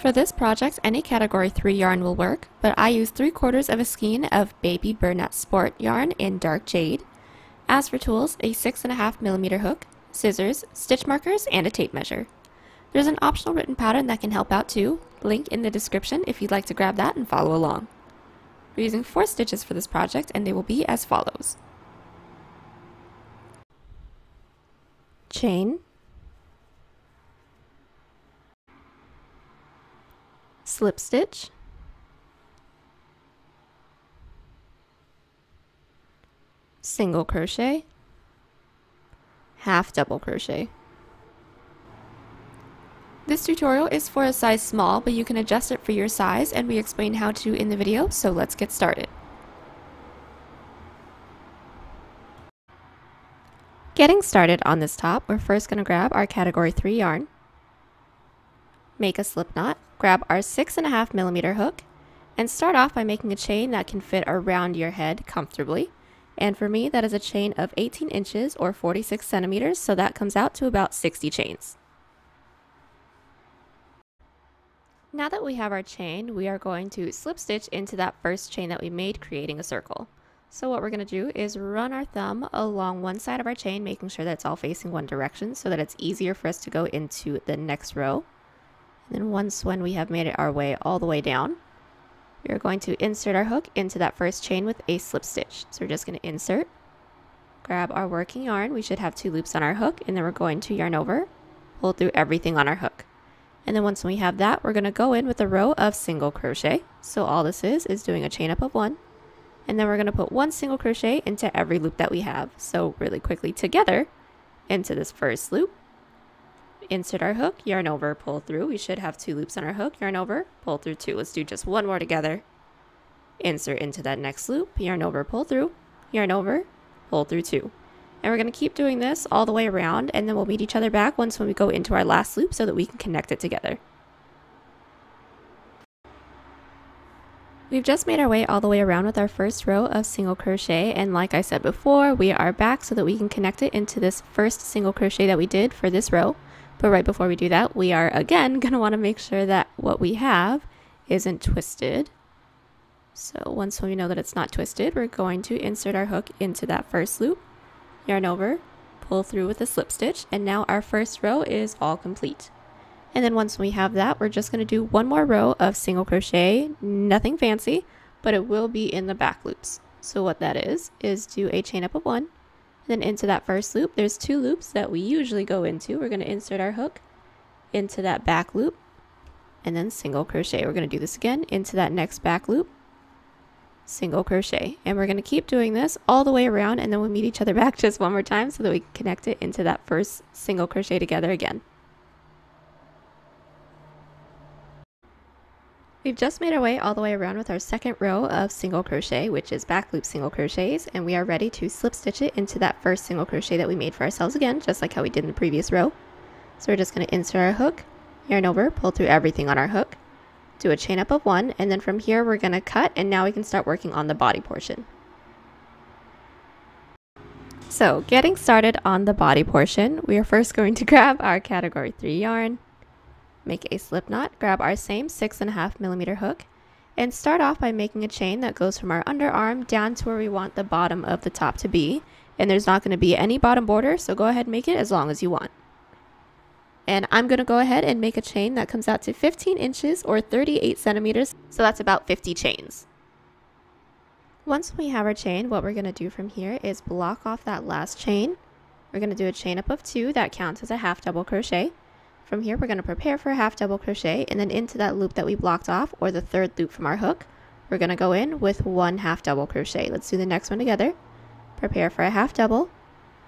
For this project, any category 3 yarn will work, but I used 3/4 of a skein of Baby Bernat Sport yarn in dark jade. As for tools, a 6.5mm hook, scissors, stitch markers, and a tape measure. There's an optional written pattern that can help out too, link in the description if you'd like to grab that and follow along. We're using 4 stitches for this project and they will be as follows. Chain, slip stitch, single crochet, half double crochet. This tutorial is for a size small, but you can adjust it for your size and we explain how to in the video, so let's get started. Getting started on this top, we're first going to grab our category 3 yarn, make a slip knot, grab our 6.5mm hook, and start off by making a chain that can fit around your head comfortably. And for me, that is a chain of 18 inches or 46 centimeters, so that comes out to about 60 chains. Now that we have our chain, we are going to slip stitch into that first chain that we made, creating a circle. So what we're going to do is run our thumb along one side of our chain, making sure that it's all facing one direction so that it's easier for us to go into the next row. And then when we have made it our way all the way down, we are going to insert our hook into that first chain with a slip stitch. So we're just going to insert, grab our working yarn. We should have 2 loops on our hook, and then we're going to yarn over, pull through everything on our hook. And then once we have that, we're going to go in with a row of single crochet. So all this is doing a chain up of 1. And then we're going to put 1 single crochet into every loop that we have. So really quickly together into this first loop, insert our hook, yarn over, pull through. We should have 2 loops on our hook, yarn over, pull through 2. Let's do just one more together. Insert into that next loop, yarn over, pull through, yarn over, pull through 2. And we're going to keep doing this all the way around, and then we'll meet each other back when we go into our last loop so that we can connect it together. We've just made our way all the way around with our first row of single crochet, and like I said before, we are back so that we can connect it into this first single crochet that we did for this row. But right before we do that, we are again going to want to make sure that what we have isn't twisted. So once we know that it's not twisted, we're going to insert our hook into that first loop, yarn over, pull through with a slip stitch, and now our first row is all complete. And then once we have that, we're just going to do one more row of single crochet, nothing fancy, but it will be in the back loops. So what that is do a chain up of 1, and then into that first loop, there's 2 loops that we usually go into. We're going to insert our hook into that back loop, and then single crochet. We're going to do this again into that next back loop, single crochet, and we're going to keep doing this all the way around, and then we'll meet each other back just one more time so that we can connect it into that first single crochet together again. We've just made our way all the way around with our second row of single crochet, which is back loop single crochets, and we are ready to slip stitch it into that first single crochet that we made for ourselves again, just like how we did in the previous row. So we're just going to insert our hook, yarn over, pull through everything on our hook, do a chain up of 1, and then from here we're going to cut, and now we can start working on the body portion. So getting started on the body portion, we are first going to grab our category 3 yarn, make a slip knot, grab our same 6.5mm hook, and start off by making a chain that goes from our underarm down to where we want the bottom of the top to be. And there's not going to be any bottom border, so go ahead and make it as long as you want. And I'm going to go ahead and make a chain that comes out to 15 inches or 38 centimeters, so that's about 50 chains. Once we have our chain, what we're going to do from here is block off that last chain. We're going to do a chain up of 2 that counts as a half double crochet. From here, we're going to prepare for a half double crochet, and then into that loop that we blocked off, or the third loop from our hook, we're going to go in with 1 half double crochet. Let's do the next one together. Prepare for a half double,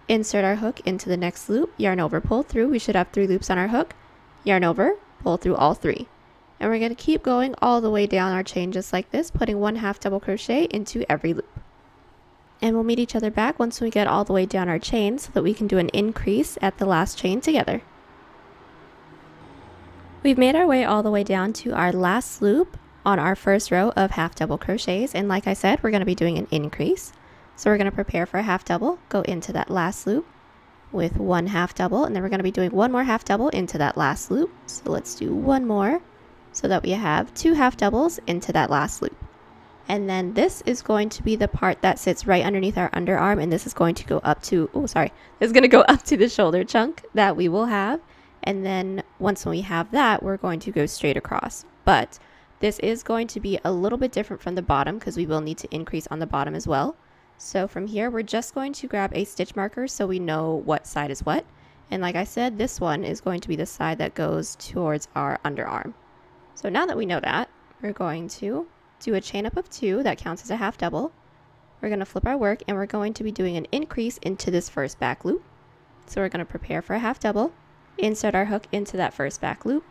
insert our hook into the next loop, yarn over, pull through. We should have 3 loops on our hook, yarn over, pull through all 3. And we're going to keep going all the way down our chain just like this, putting 1 half double crochet into every loop. And we'll meet each other back once we get all the way down our chain so that we can do an increase at the last chain together. We've made our way all the way down to our last loop on our first row of half double crochets, and like I said, we're going to be doing an increase. So we're going to prepare for a half double, go into that last loop with 1 half double, and then we're going to be doing 1 more half double into that last loop. So let's do 1 more, so that we have 2 half doubles into that last loop. And then this is going to be the part that sits right underneath our underarm, and this is going to go up to, this is going to go up to the shoulder chunk that we will have. And then once we have that, we're going to go straight across. But this is going to be a little bit different from the bottom because we will need to increase on the bottom as well. So from here, we're just going to grab a stitch marker so we know what side is what. And like I said, this one is going to be the side that goes towards our underarm. So now that we know that, we're going to do a chain up of 2 that counts as a half double. We're going to flip our work and we're going to be doing an increase into this first back loop. So we're going to prepare for a half double, insert our hook into that first back loop,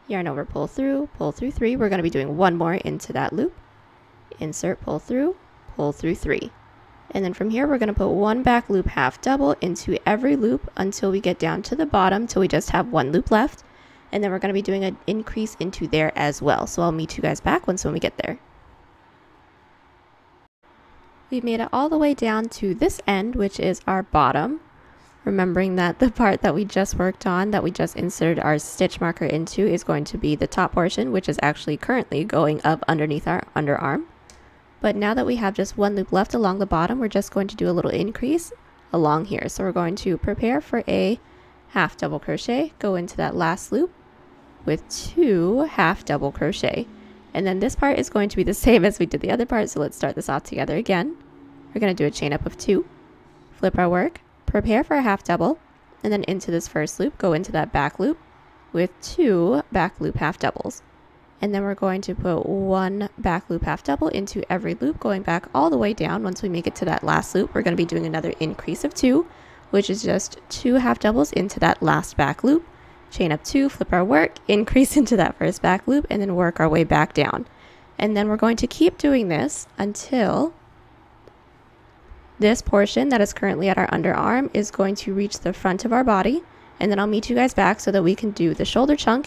yarn over, pull through 3. We're going to be doing one more into that loop, insert, pull through 3. And then from here, we're going to put one back loop half double into every loop until we get down to the bottom, till we just have one loop left. And then we're going to be doing an increase into there as well. So I'll meet you guys back when we get there. We've made it all the way down to this end, which is our bottom. Remembering that the part that we just worked on, that we just inserted our stitch marker into, is going to be the top portion, which is actually currently going up underneath our underarm. But now that we have just one loop left along the bottom, we're just going to do a little increase along here. So we're going to prepare for a half double crochet, go into that last loop with 2 half double crochet. And then this part is going to be the same as we did the other part, so let's start this off together again. We're going to do a chain up of 2, flip our work, prepare for a half double, and then into this first loop, go into that back loop with 2 back loop half doubles. And then we're going to put 1 back loop half double into every loop, going back all the way down. Once we make it to that last loop, we're going to be doing another increase of 2, which is just 2 half doubles into that last back loop, chain up 2, flip our work, increase into that first back loop, and then work our way back down. And then we're going to keep doing this until this portion that is currently at our underarm is going to reach the front of our body. And then I'll meet you guys back so that we can do the shoulder chunk.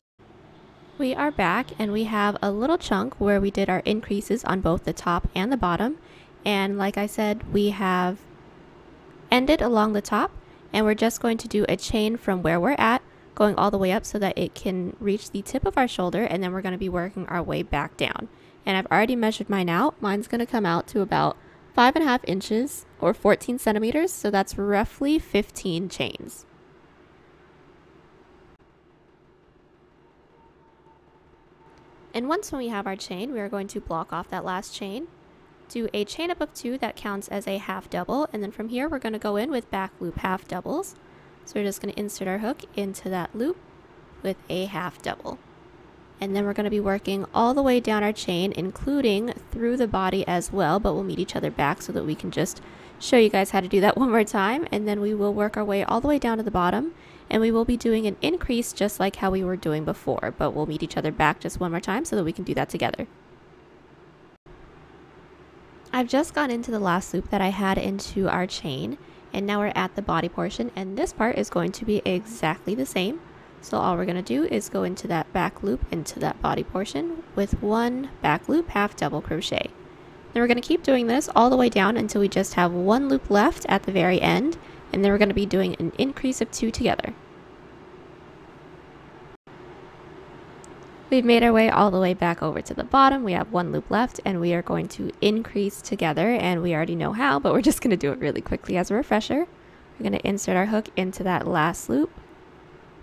We are back and we have a little chunk where we did our increases on both the top and the bottom. And like I said, we have ended along the top and we're just going to do a chain from where we're at, going all the way up so that it can reach the tip of our shoulder, and then we're going to be working our way back down. And I've already measured mine out. Mine's going to come out to about 5.5 inches or 14 centimeters, so that's roughly 15 chains. And once we have our chain, we are going to block off that last chain, do a chain up of 2 that counts as a half double, and then from here we're going to go in with back loop half doubles. So we're just going to insert our hook into that loop with a half double. And then we're going to be working all the way down our chain, including through the body as well, but we'll meet each other back so that we can just show you guys how to do that one more time. And then we will work our way all the way down to the bottom, and we will be doing an increase just like how we were doing before, but we'll meet each other back just one more time so that we can do that together. I've just gone into the last loop that I had into our chain, and now we're at the body portion, and this part is going to be exactly the same. So all we're going to do is go into that back loop into that body portion with 1 back loop half double crochet. Then we're going to keep doing this all the way down until we just have 1 loop left at the very end, and then we're going to be doing an increase of 2 together. We've made our way all the way back over to the bottom. We have 1 loop left, and we are going to increase together, and we already know how, but we're just going to do it really quickly as a refresher. We're going to insert our hook into that last loop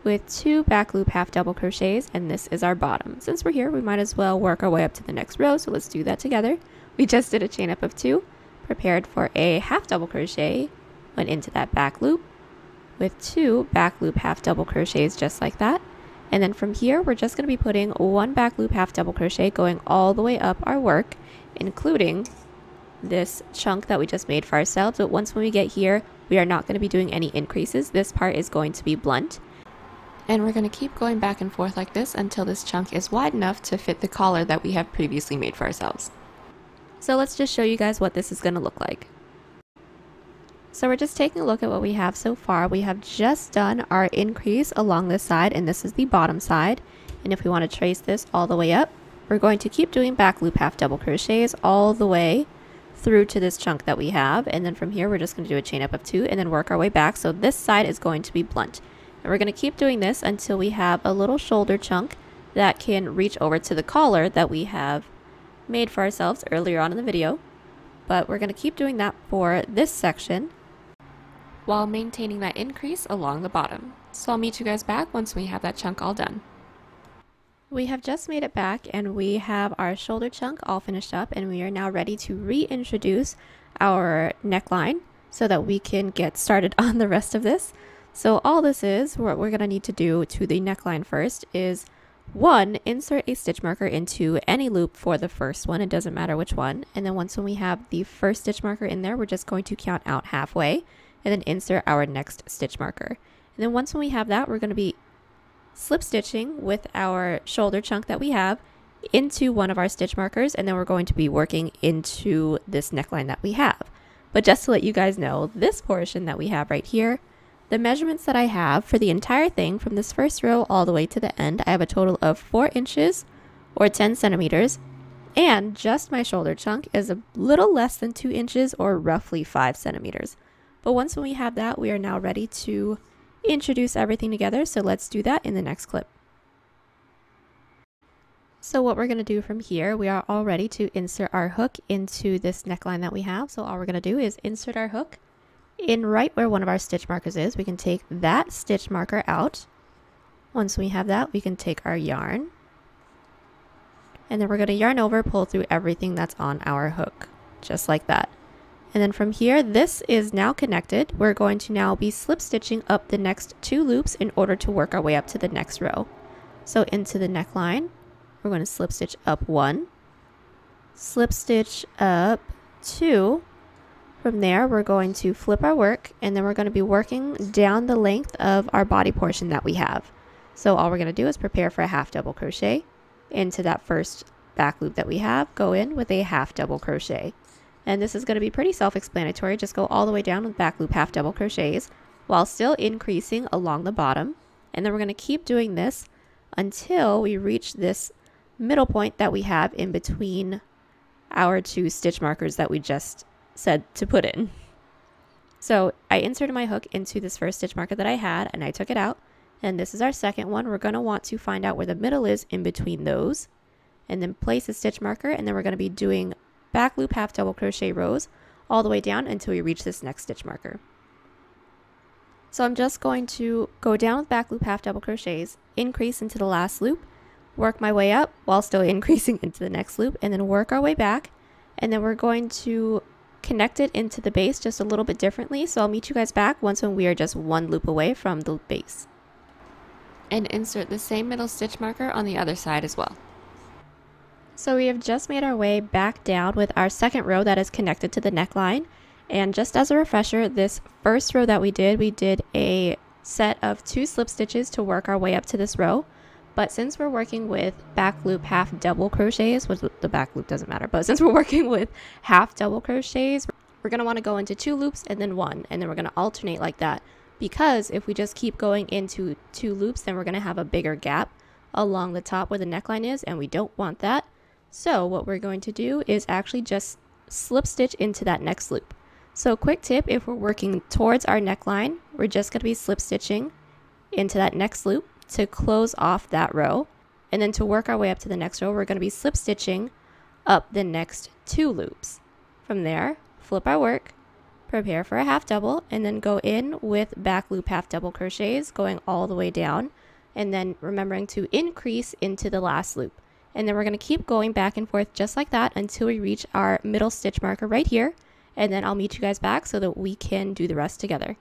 with 2 back loop half double crochets, and this is our bottom. Since we're here, we might as well work our way up to the next row, so let's do that together. We just did a chain up of 2, prepared for a half double crochet, went into that back loop with 2 back loop half double crochets just like that. And then from here, we're just going to be putting 1 back loop half double crochet going all the way up our work, including this chunk that we just made for ourselves. But once when we get here, we are not going to be doing any increases. This part is going to be blunt. And we're going to keep going back and forth like this until this chunk is wide enough to fit the collar that we have previously made for ourselves. So let's just show you guys what this is going to look like. So we're just taking a look at what we have so far. We have just done our increase along this side, and this is the bottom side. And if we want to trace this all the way up, we're going to keep doing back loop half double crochets all the way through to this chunk that we have. And then from here, we're just going to do a chain up of 2 and then work our way back. So this side is going to be blunt. And we're going to keep doing this until we have a little shoulder chunk that can reach over to the collar that we have made for ourselves earlier on in the video. But we're going to keep doing that for this section while maintaining that increase along the bottom. So I'll meet you guys back once we have that chunk all done. We have just made it back and we have our shoulder chunk all finished up, and we are now ready to reintroduce our neckline so that we can get started on the rest of this. So all this is, what we're going to need to do to the neckline first is, one, insert a stitch marker into any loop for the first one. It doesn't matter which one. And then once we have the first stitch marker in there, we're just going to count out halfway and then insert our next stitch marker. And then once we have that, we're going to be slip stitching with our shoulder chunk that we have into one of our stitch markers, and then we're going to be working into this neckline that we have. But just to let you guys know, this portion that we have right here, the measurements that I have for the entire thing from this first row all the way to the end, I have a total of 4 inches or 10 centimeters, and just my shoulder chunk is a little less than 2 inches or roughly 5 centimeters. But once we have that, we are now ready to introduce everything together, so let's do that in the next clip. So what we're going to do from here, we are all ready to insert our hook into this neckline that we have. So all we're going to do is insert our hook in right where one of our stitch markers is. We can take that stitch marker out. Once we have that, we can take our yarn, and then we're going to yarn over, pull through everything that's on our hook, just like that. And then from here, this is now connected. We're going to now be slip stitching up the next 2 loops in order to work our way up to the next row. So into the neckline, we're going to slip stitch up 1, slip stitch up 2. From there, we're going to flip our work, and then we're going to be working down the length of our body portion that we have. So all we're going to do is prepare for a half double crochet into that first back loop that we have, go in with a half double crochet. And this is going to be pretty self-explanatory. Just go all the way down with back loop half double crochets while still increasing along the bottom. And then we're going to keep doing this until we reach this middle point that we have in between our 2 stitch markers that we just said to put in. So I inserted my hook into this first stitch marker that I had, and I took it out. And this is our second one. We're going to want to find out where the middle is in between those, and then place a stitch marker, and then we're going to be doing back loop half double crochet rows all the way down until we reach this next stitch marker. So I'm just going to go down with back loop half double crochets, increase into the last loop, work my way up while still increasing into the next loop, and then work our way back. And then we're going to connect it into the base just a little bit differently. So I'll meet you guys back once when we are just 1 loop away from the base. And insert the same middle stitch marker on the other side as well. So we have just made our way back down with our second row that is connected to the neckline. And just as a refresher, this first row that we did a set of 2 slip stitches to work our way up to this row. But since we're working with back loop half double crochets, which the back loop doesn't matter, but since we're working with half double crochets, we're going to want to go into 2 loops and then 1, and then we're going to alternate like that. Because if we just keep going into 2 loops, then we're going to have a bigger gap along the top where the neckline is, and we don't want that. So what we're going to do is actually just slip stitch into that next loop. So quick tip, if we're working towards our neckline, we're just going to be slip stitching into that next loop to close off that row. And then to work our way up to the next row, we're going to be slip stitching up the next 2 loops. From there, flip our work, prepare for a half double, and then go in with back loop half double crochets going all the way down, and then remembering to increase into the last loop. And then we're going to keep going back and forth just like that until we reach our middle stitch marker right here, and then I'll meet you guys back so that we can do the rest together.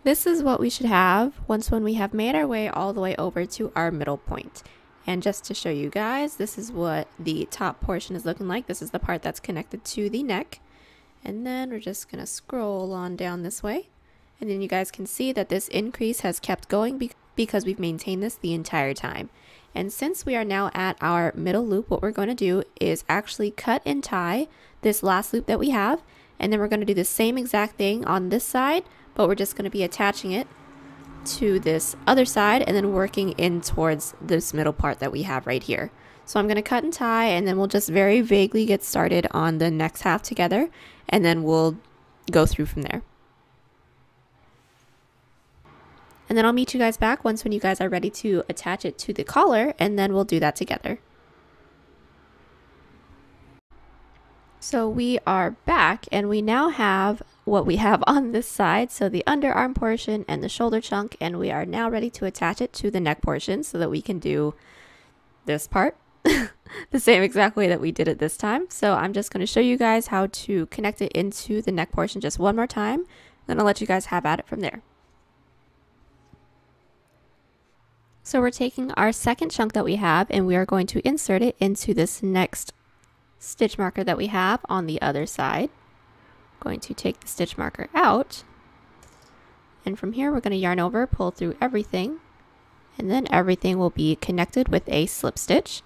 This is what we should have once when we have made our way all the way over to our middle point. And just to show you guys, this is what the top portion is looking like. This is the part that's connected to the neck. And then we're just going to scroll on down this way. And then you guys can see that this increase has kept going because we've maintained this the entire time. And since we are now at our middle loop, what we're going to do is actually cut and tie this last loop that we have. And then we're going to do the same exact thing on this side, but we're just going to be attaching it to this other side and then working in towards this middle part that we have right here. So I'm going to cut and tie, and then we'll just very vaguely get started on the next half together, and then we'll go through from there. And then I'll meet you guys back when you guys are ready to attach it to the collar, and then we'll do that together. So we are back, and we now have what we have on this side, so the underarm portion and the shoulder chunk, and we are now ready to attach it to the neck portion so that we can do this part the same exact way that we did it this time. So I'm just going to show you guys how to connect it into the neck portion just one more time, then I'll let you guys have at it from there. So we're taking our second chunk that we have, and we are going to insert it into this next stitch marker that we have on the other side. Going to take the stitch marker out, and from here we're going to yarn over, pull through everything, and then everything will be connected with a slip stitch.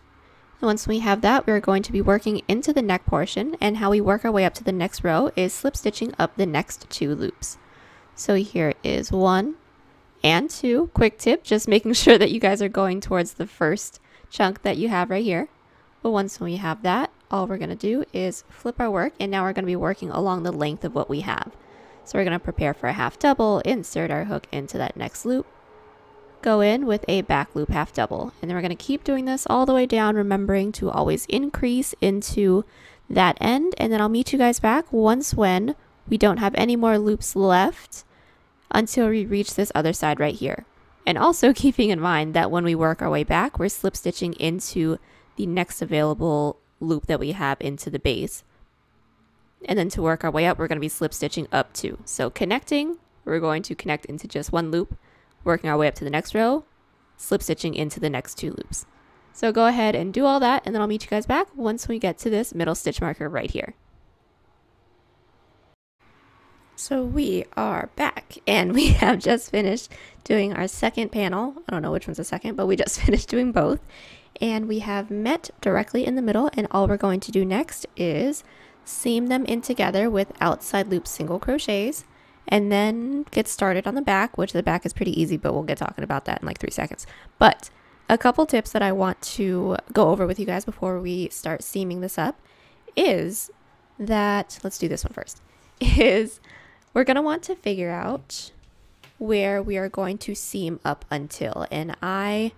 And once we have that, we're going to be working into the neck portion, and how we work our way up to the next row is slip stitching up the next 2 loops. So here is 1 and 2. Quick tip, just making sure that you guys are going towards the first chunk that you have right here. But once we have that, all we're going to do is flip our work, and now we're going to be working along the length of what we have. So we're going to prepare for a half double, insert our hook into that next loop, go in with a back loop half double, and then we're going to keep doing this all the way down, remembering to always increase into that end. And then I'll meet you guys back once when we don't have any more loops left until we reach this other side right here. And also keeping in mind that when we work our way back, we're slip stitching into the next available loop that we have into the base. And then to work our way up, we're going to be slip stitching up 2. So connecting, we're going to connect into just 1 loop, working our way up to the next row, slip stitching into the next 2 loops. So go ahead and do all that, and then I'll meet you guys back once we get to this middle stitch marker right here. So we are back, and we have just finished doing our second panel. I don't know which one's the second, but we just finished doing both. And we have met directly in the middle, and all we're going to do next is seam them in together with outside loop single crochets, and then get started on the back, which the back is pretty easy, but we'll get talking about that in like 3 seconds. But a couple tips that I want to go over with you guys before we start seaming this up is that, let's do this one first, is we're going to want to figure out where we are going to seam up until, and I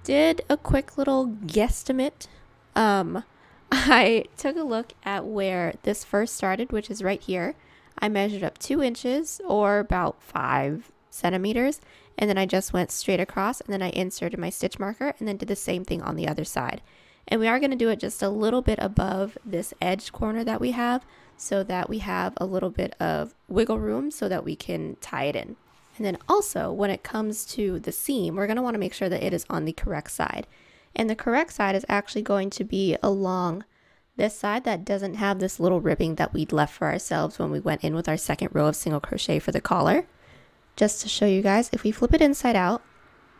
did a quick little guesstimate. I took a look at where this first started, which is right here. I measured up 2 inches or about 5 centimeters, and then I just went straight across, and then I inserted my stitch marker and then did the same thing on the other side. And we are going to do it just a little bit above this edge corner that we have, so that we have a little bit of wiggle room so that we can tie it in. And then also, when it comes to the seam, we're going to want to make sure that it is on the correct side. And the correct side is actually going to be along this side that doesn't have this little ribbing that we'd left for ourselves when we went in with our second row of single crochet for the collar. Just to show you guys, if we flip it inside out,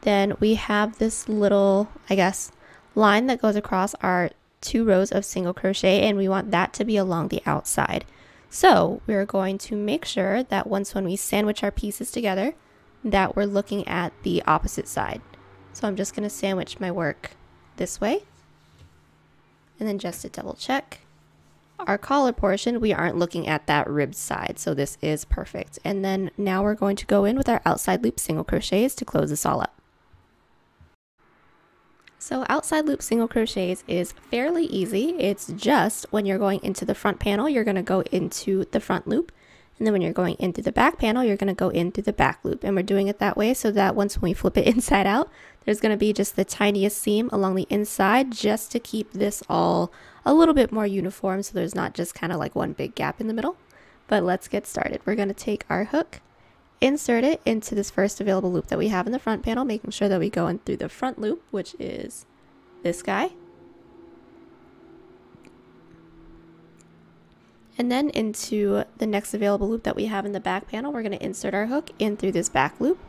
then we have this little, I guess, line that goes across our 2 rows of single crochet, and we want that to be along the outside. So we're going to make sure that when we sandwich our pieces together, that we're looking at the opposite side. So I'm just going to sandwich my work this way. And then just to double check, our collar portion, we aren't looking at that ribbed side, so this is perfect. And then now we're going to go in with our outside loop single crochets to close this all up. So outside loop single crochets is fairly easy. It's just when you're going into the front panel, you're going to go into the front loop. And then when you're going into the back panel, you're going to go into the back loop. And we're doing it that way so that once we flip it inside out, there's going to be just the tiniest seam along the inside, just to keep this all a little bit more uniform, so there's not just kind of like one big gap in the middle. But let's get started. We're going to take our hook, insert it into this first available loop that we have in the front panel, making sure that we go in through the front loop, which is this guy. And then into the next available loop that we have in the back panel, we're going to insert our hook in through this back loop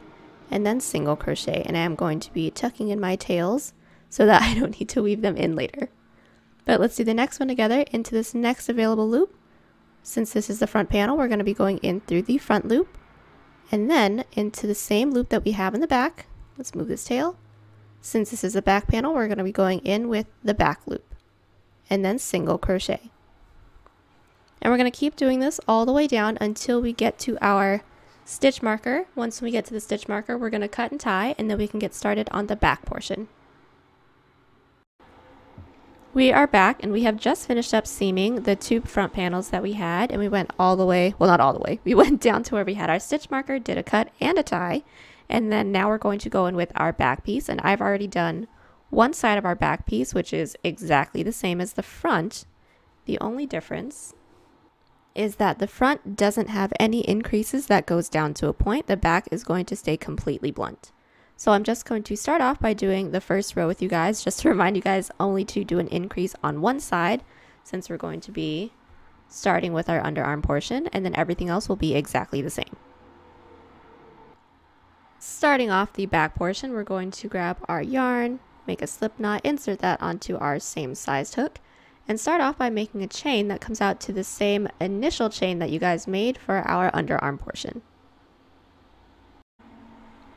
and then single crochet. And I am going to be tucking in my tails so that I don't need to weave them in later. But let's do the next one together into this next available loop. Since this is the front panel, we're going to be going in through the front loop and then into the same loop that we have in the back. Let's move this tail. Since this is the back panel, we're going to be going in with the back loop and then single crochet. And we're going to keep doing this all the way down until we get to our stitch marker. Once we get to the stitch marker, we're going to cut and tie, and then we can get started on the back portion. We are back, and we have just finished up seaming the two front panels that we had, and we went all the way, well, not all the way, we went down to where we had our stitch marker, did a cut and a tie, and then now we're going to go in with our back piece. And I've already done one side of our back piece, which is exactly the same as the front. The only difference is that the front doesn't have any increases that goes down to a point. The back is going to stay completely blunt. So I'm just going to start off by doing the first row with you guys, just to remind you guys only to do an increase on one side, since we're going to be starting with our underarm portion, and then everything else will be exactly the same. Starting off the back portion, we're going to grab our yarn, make a slip knot, insert that onto our same sized hook, and start off by making a chain that comes out to the same initial chain that you guys made for our underarm portion.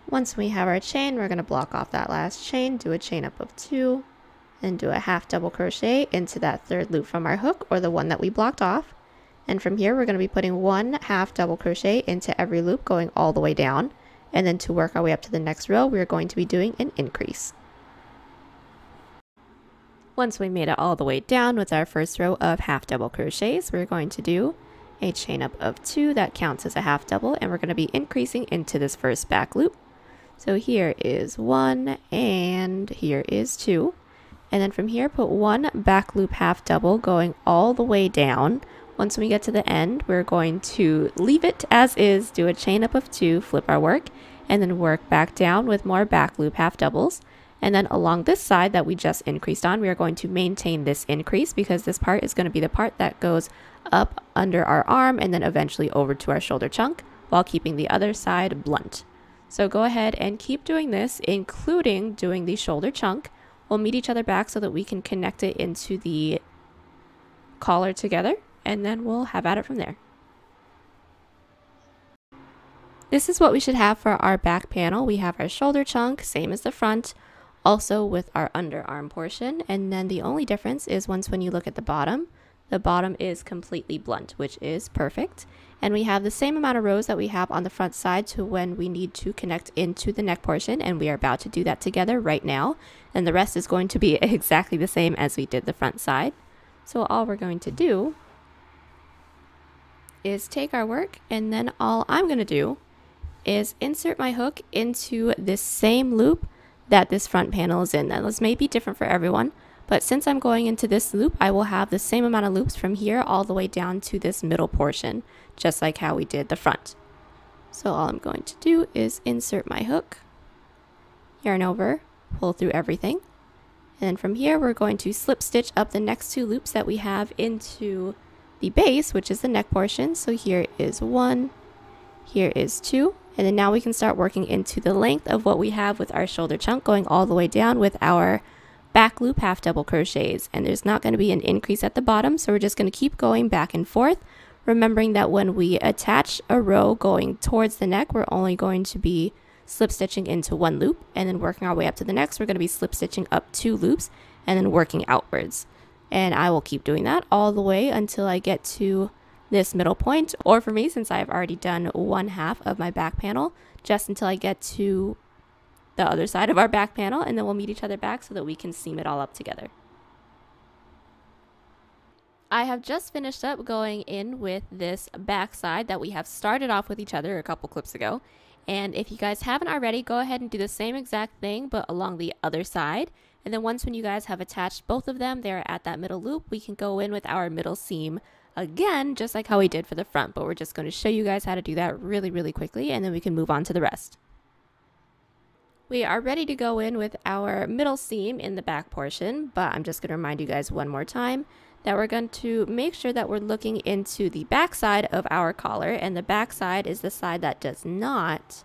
Once we have our chain, we're going to block off that last chain, do a chain up of 2, and do a half double crochet into that third loop from our hook, or the one that we blocked off. And from here, we're going to be putting 1 half double crochet into every loop, going all the way down. And then to work our way up to the next row, we're going to be doing an increase. Once we made it all the way down with our first row of half double crochets, we're going to do a chain up of 2 that counts as a half double, and we're going to be increasing into this first back loop. So here is 1 and here is 2, and then from here put 1 back loop half double going all the way down. Once we get to the end, we're going to leave it as is, do a chain up of 2, flip our work, and then work back down with more back loop half doubles. And then along this side that we just increased on, we are going to maintain this increase, because this part is going to be the part that goes up under our arm and then eventually over to our shoulder chunk, while keeping the other side blunt. So go ahead and keep doing this, including doing the shoulder chunk. We'll meet each other back so that we can connect it into the collar together, and then we'll have at it from there. This is what we should have for our back panel. We have our shoulder chunk, same as the front, also with our underarm portion, and then the only difference is when you look at the bottom is completely blunt, which is perfect. And we have the same amount of rows that we have on the front side to when we need to connect into the neck portion, and we are about to do that together right now. And the rest is going to be exactly the same as we did the front side. So all we're going to do is take our work, and then all I'm going to do is insert my hook into this same loop that this front panel is in. Now this may be different for everyone, but since I'm going into this loop, I will have the same amount of loops from here all the way down to this middle portion, just like how we did the front. So all I'm going to do is insert my hook, yarn over, pull through everything, and then from here we're going to slip stitch up the next 2 loops that we have into the base, which is the neck portion. So here is 1, here is 2, and then now we can start working into the length of what we have with our shoulder chunk, going all the way down with our back loop half double crochets. And there's not going to be an increase at the bottom, so we're just going to keep going back and forth, remembering that when we attach a row going towards the neck, we're only going to be slip stitching into 1 loop, and then working our way up to the next, we're going to be slip stitching up 2 loops and then working outwards. And I will keep doing that all the way until I get to this middle point, or for me, since I've already done 1 half of my back panel, just until I get to the other side of our back panel, and then we'll meet each other back so that we can seam it all up together. I have just finished up going in with this back side that we have started off with each other a couple clips ago. And if you guys haven't already, go ahead and do the same exact thing, but along the other side. And then once when you guys have attached both of them, they're at that middle loop, we can go in with our middle seam again, just like how we did for the front, but we're just going to show you guys how to do that really, really quickly, and then we can move on to the rest. We are ready to go in with our middle seam in the back portion, but I'm just going to remind you guys one more time that we're going to make sure that we're looking into the back side of our collar, and the back side is the side that does not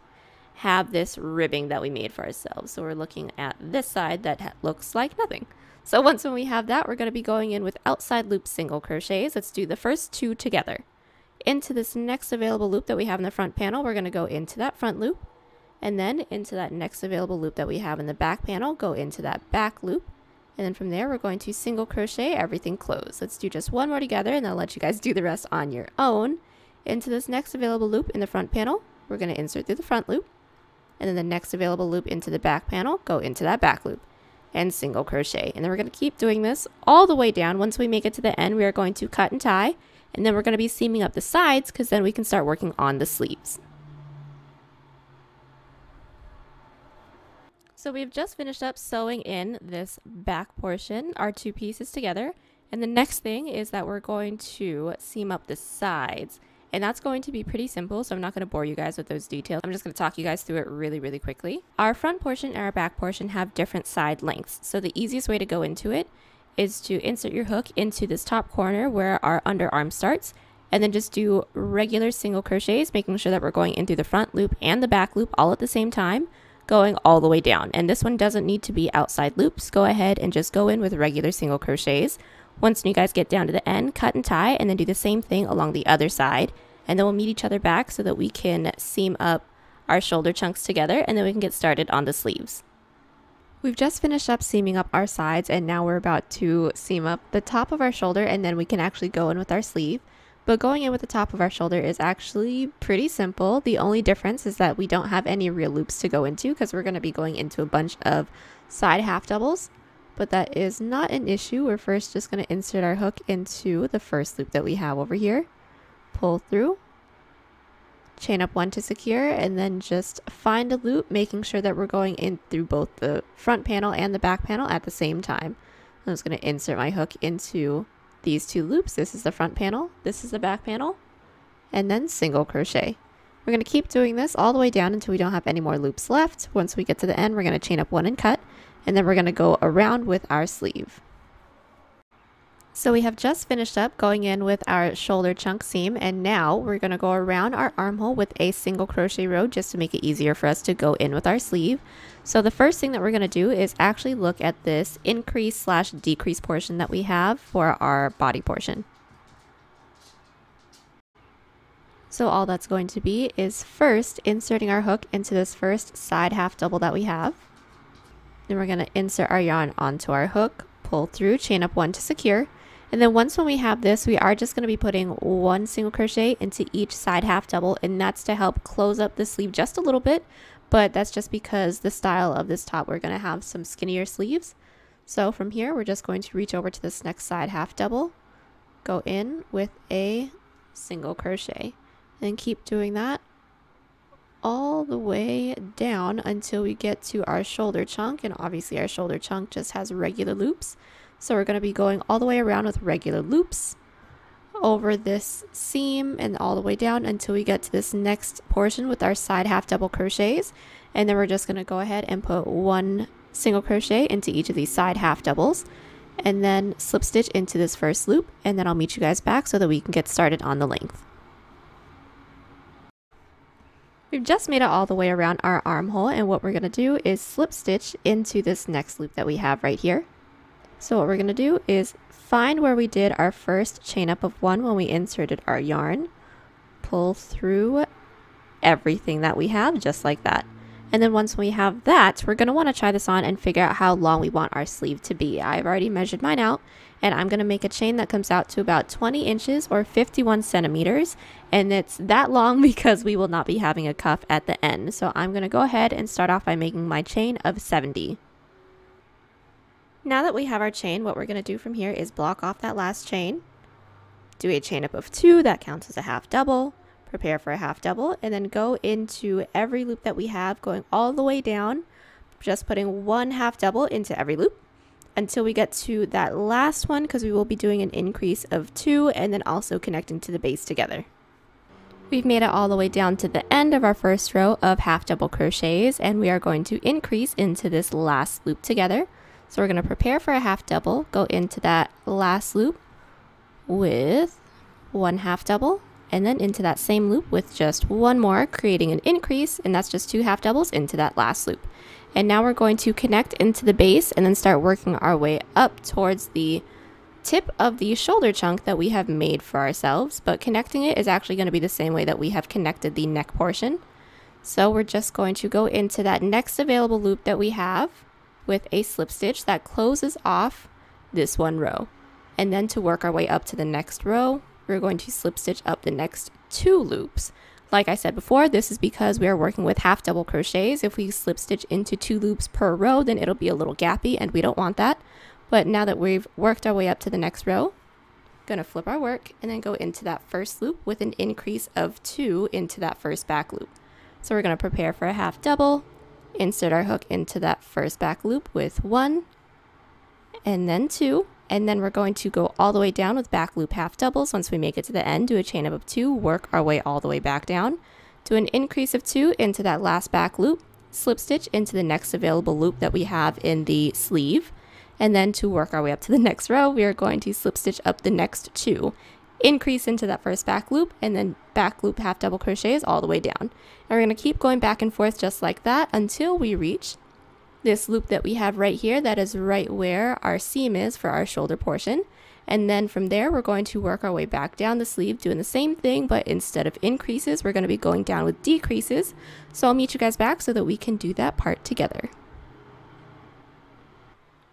have this ribbing that we made for ourselves. So we're looking at this side that looks like nothing. So once when we have that, we're going to be going in with outside loop single crochets. Let's do the first 2 together. Into this next available loop that we have in the front panel, we're going to go into that front loop, and then into that next available loop that we have in the back panel, go into that back loop, and then from there we're going to single crochet everything closed. Let's do just 1 more together, and I'll let you guys do the rest on your own. Into this next available loop in the front panel, we're going to insert through the front loop, and then the next available loop into the back panel, go into that back loop and single crochet. And then we're going to keep doing this all the way down. Once we make it to the end, we are going to cut and tie, and then we're going to be seaming up the sides because then we can start working on the sleeves. So we've just finished up sewing in this back portion, our two pieces together. And the next thing is that we're going to seam up the sides. And that's going to be pretty simple, so I'm not going to bore you guys with those details. I'm just going to talk you guys through it really quickly. Our front portion and our back portion have different side lengths. So the easiest way to go into it is to insert your hook into this top corner where our underarm starts. And then just do regular single crochets, making sure that we're going in through the front loop and the back loop all at the same time, going all the way down. And this one doesn't need to be outside loops. Go ahead and just go in with regular single crochets. Once you guys get down to the end, cut and tie, and then do the same thing along the other side. And then we'll meet each other back so that we can seam up our shoulder chunks together, and then we can get started on the sleeves. We've just finished up seaming up our sides, and now we're about to seam up the top of our shoulder, and then we can actually go in with our sleeve. But going in with the top of our shoulder is actually pretty simple. The only difference is that we don't have any real loops to go into because we're going to be going into a bunch of side half doubles. But that is not an issue. We're first just going to insert our hook into the first loop that we have over here. Pull through, chain up one to secure, and then just find a loop, making sure that we're going in through both the front panel and the back panel at the same time. I'm just going to insert my hook into these two loops. This is the front panel, this is the back panel, and then single crochet. We're going to keep doing this all the way down until we don't have any more loops left. Once we get to the end, we're going to chain up one and cut, and then we're going to go around with our sleeve. So we have just finished up going in with our shoulder chunk seam, and now we're going to go around our armhole with a single crochet row just to make it easier for us to go in with our sleeve. So the first thing that we're going to do is actually look at this increase/decrease portion that we have for our body portion. So all that's going to be is first inserting our hook into this first side half double that we have. Then we're going to insert our yarn onto our hook, pull through, chain up one to secure. And then once when we have this, we are just going to be putting one single crochet into each side half double, and that's to help close up the sleeve just a little bit, but that's just because the style of this top, we're going to have some skinnier sleeves. So from here, we're just going to reach over to this next side half double, go in with a single crochet, and keep doing that all the way down until we get to our shoulder chunk. And obviously our shoulder chunk just has regular loops, so we're going to be going all the way around with regular loops over this seam and all the way down until we get to this next portion with our side half double crochets. And then we're just going to go ahead and put one single crochet into each of these side half doubles, and then slip stitch into this first loop, and then I'll meet you guys back so that we can get started on the length. We've just made it all the way around our armhole, and what we're going to do is slip stitch into this next loop that we have right here. So what we're going to do is find where we did our first chain up of one when we inserted our yarn, pull through everything that we have just like that. And then once we have that, we're going to want to try this on and figure out how long we want our sleeve to be. I've already measured mine out, and I'm going to make a chain that comes out to about 20 inches or 51 centimeters. And it's that long because we will not be having a cuff at the end. So I'm going to go ahead and start off by making my chain of 70. Now that we have our chain, what we're going to do from here is block off that last chain, do a chain up of 2, that counts as a half double, prepare for a half double, and then go into every loop that we have, going all the way down, just putting one half double into every loop until we get to that last one, because we will be doing an increase of 2 and then also connecting to the base together. We've made it all the way down to the end of our first row of half double crochets, and we are going to increase into this last loop together. So we're going to prepare for a half double, go into that last loop with one half double, and then into that same loop with just one more, creating an increase, and that's just 2 half doubles into that last loop. And now we're going to connect into the base and then start working our way up towards the tip of the shoulder chunk that we have made for ourselves, but connecting it is actually going to be the same way that we have connected the neck portion. So we're just going to go into that next available loop that we have with a slip stitch that closes off this one row. And then to work our way up to the next row, we're going to slip stitch up the next 2 loops, Like I said before, this is because we are working with half double crochets. If we slip stitch into 2 loops per row, then it'll be a little gappy and we don't want that. But now that we've worked our way up to the next row, gonna flip our work and then go into that first loop with an increase of 2 into that first back loop. So we're gonna prepare for a half double, insert our hook into that first back loop with 1 and then 2, and then we're going to go all the way down with back loop half doubles. Once we make it to the end, do a chain up of 2, work our way all the way back down, do an increase of 2 into that last back loop, slip stitch into the next available loop that we have in the sleeve, and then to work our way up to the next row, we are going to slip stitch up the next 2, increase into that first back loop, and then back loop half double crochets all the way down. And we're going to keep going back and forth just like that until we reach this loop that we have right here. That is right where our seam is for our shoulder portion. And then from there, we're going to work our way back down the sleeve, doing the same thing, but instead of increases, we're going to be going down with decreases. So I'll meet you guys back so that we can do that part together.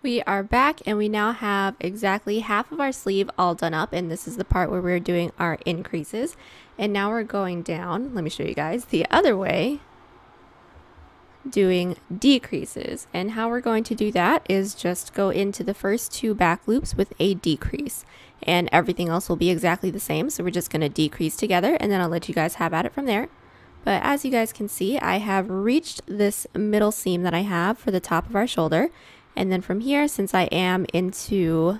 We are back and we now have exactly half of our sleeve all done up, and this is the part where we're doing our increases. And now we're going down, let me show you guys, the other way, doing decreases. And how we're going to do that is just go into the first 2 back loops with a decrease, and everything else will be exactly the same. So we're just going to decrease together and then I'll let you guys have at it from there. But as you guys can see, I have reached this middle seam that I have for the top of our shoulder. And then from here, since I am into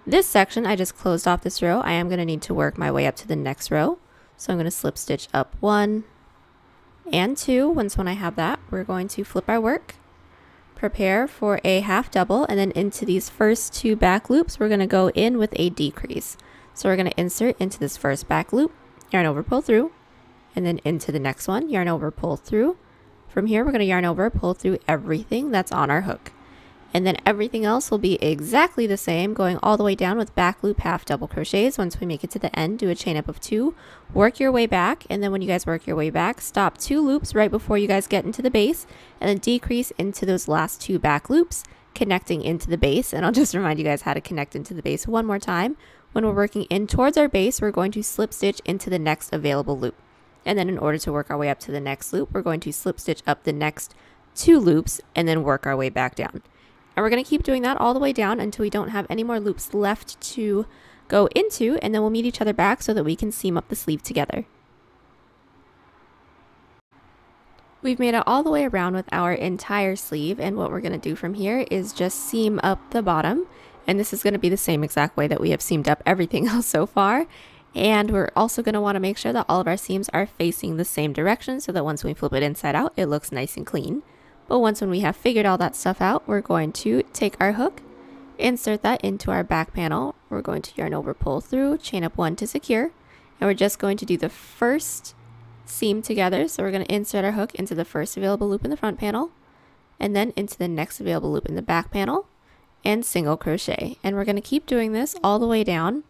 this section, I just closed off this row. I am going to need to work my way up to the next row. So I'm going to slip stitch up 1 and 2. When I have that, we're going to flip our work, prepare for a half double, and then into these first 2 back loops, we're going to go in with a decrease. So we're going to insert into this first back loop, yarn over, pull through, and then into the next one, yarn over, pull through. From here, we're going to yarn over, pull through everything that's on our hook. And then everything else will be exactly the same, going all the way down with back loop half double crochets. Once we make it to the end, do a chain up of 2, work your way back, and then when you guys work your way back, stop 2 loops right before you guys get into the base, and then decrease into those last 2 back loops, connecting into the base. And I'll just remind you guys how to connect into the base one more time. When we're working in towards our base, we're going to slip stitch into the next available loop. And then in order to work our way up to the next loop, we're going to slip stitch up the next 2 loops and then work our way back down. And we're going to keep doing that all the way down until we don't have any more loops left to go into, and then we'll meet each other back so that we can seam up the sleeve together. We've made it all the way around with our entire sleeve, and what we're going to do from here is just seam up the bottom, and this is going to be the same exact way that we have seamed up everything else so far. And we're also going to want to make sure that all of our seams are facing the same direction so that once we flip it inside out, it looks nice and clean. But once when we have figured all that stuff out, we're going to take our hook, insert that into our back panel. We're going to yarn over, pull through, chain up 1 to secure, and we're just going to do the first seam together. So we're going to insert our hook into the first available loop in the front panel, and then into the next available loop in the back panel, and single crochet. And we're going to keep doing this all the way down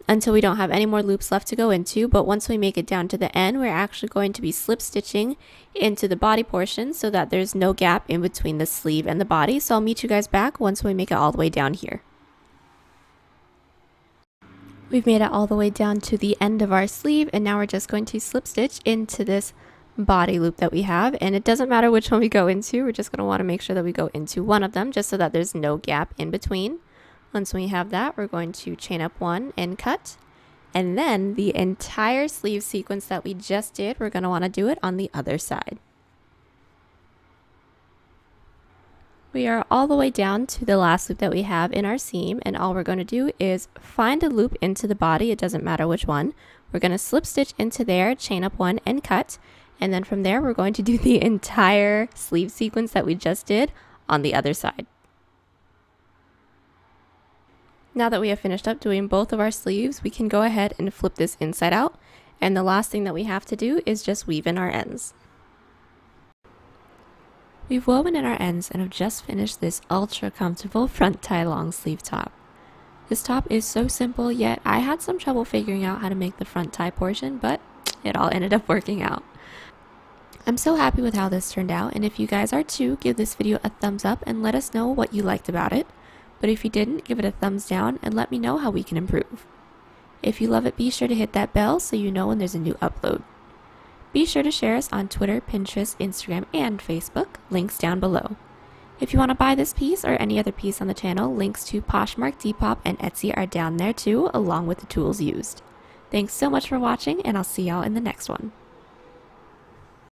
until we don't have any more loops left to go into. But once we make it down to the end, we're actually going to be slip stitching into the body portion so that there's no gap in between the sleeve and the body. So I'll meet you guys back once we make it all the way down here. We've made it all the way down to the end of our sleeve, and now we're just going to slip stitch into this body loop that we have. And it doesn't matter which one we go into, we're just going to want to make sure that we go into one of them just so that there's no gap in between. Once we have that, we're going to chain up 1 and cut. And then the entire sleeve sequence that we just did, we're going to want to do it on the other side. We are all the way down to the last loop that we have in our seam, and all we're going to do is find a loop into the body. It doesn't matter which one. We're going to slip stitch into there, chain up 1 and cut. And then from there, we're going to do the entire sleeve sequence that we just did on the other side. Now that we have finished up doing both of our sleeves, we can go ahead and flip this inside out. And the last thing that we have to do is just weave in our ends. We've woven in our ends and have just finished this ultra comfortable front tie long sleeve top. This top is so simple, yet I had some trouble figuring out how to make the front tie portion, but it all ended up working out. I'm so happy with how this turned out, and if you guys are too, give this video a thumbs up and let us know what you liked about it. But if you didn't, give it a thumbs down and let me know how we can improve. If you love it, be sure to hit that bell so you know when there's a new upload. Be sure to share us on Twitter, Pinterest, Instagram, and Facebook, links down below. If you want to buy this piece or any other piece on the channel, links to Poshmark, Depop, and Etsy are down there too, along with the tools used. Thanks so much for watching, and I'll see y'all in the next one.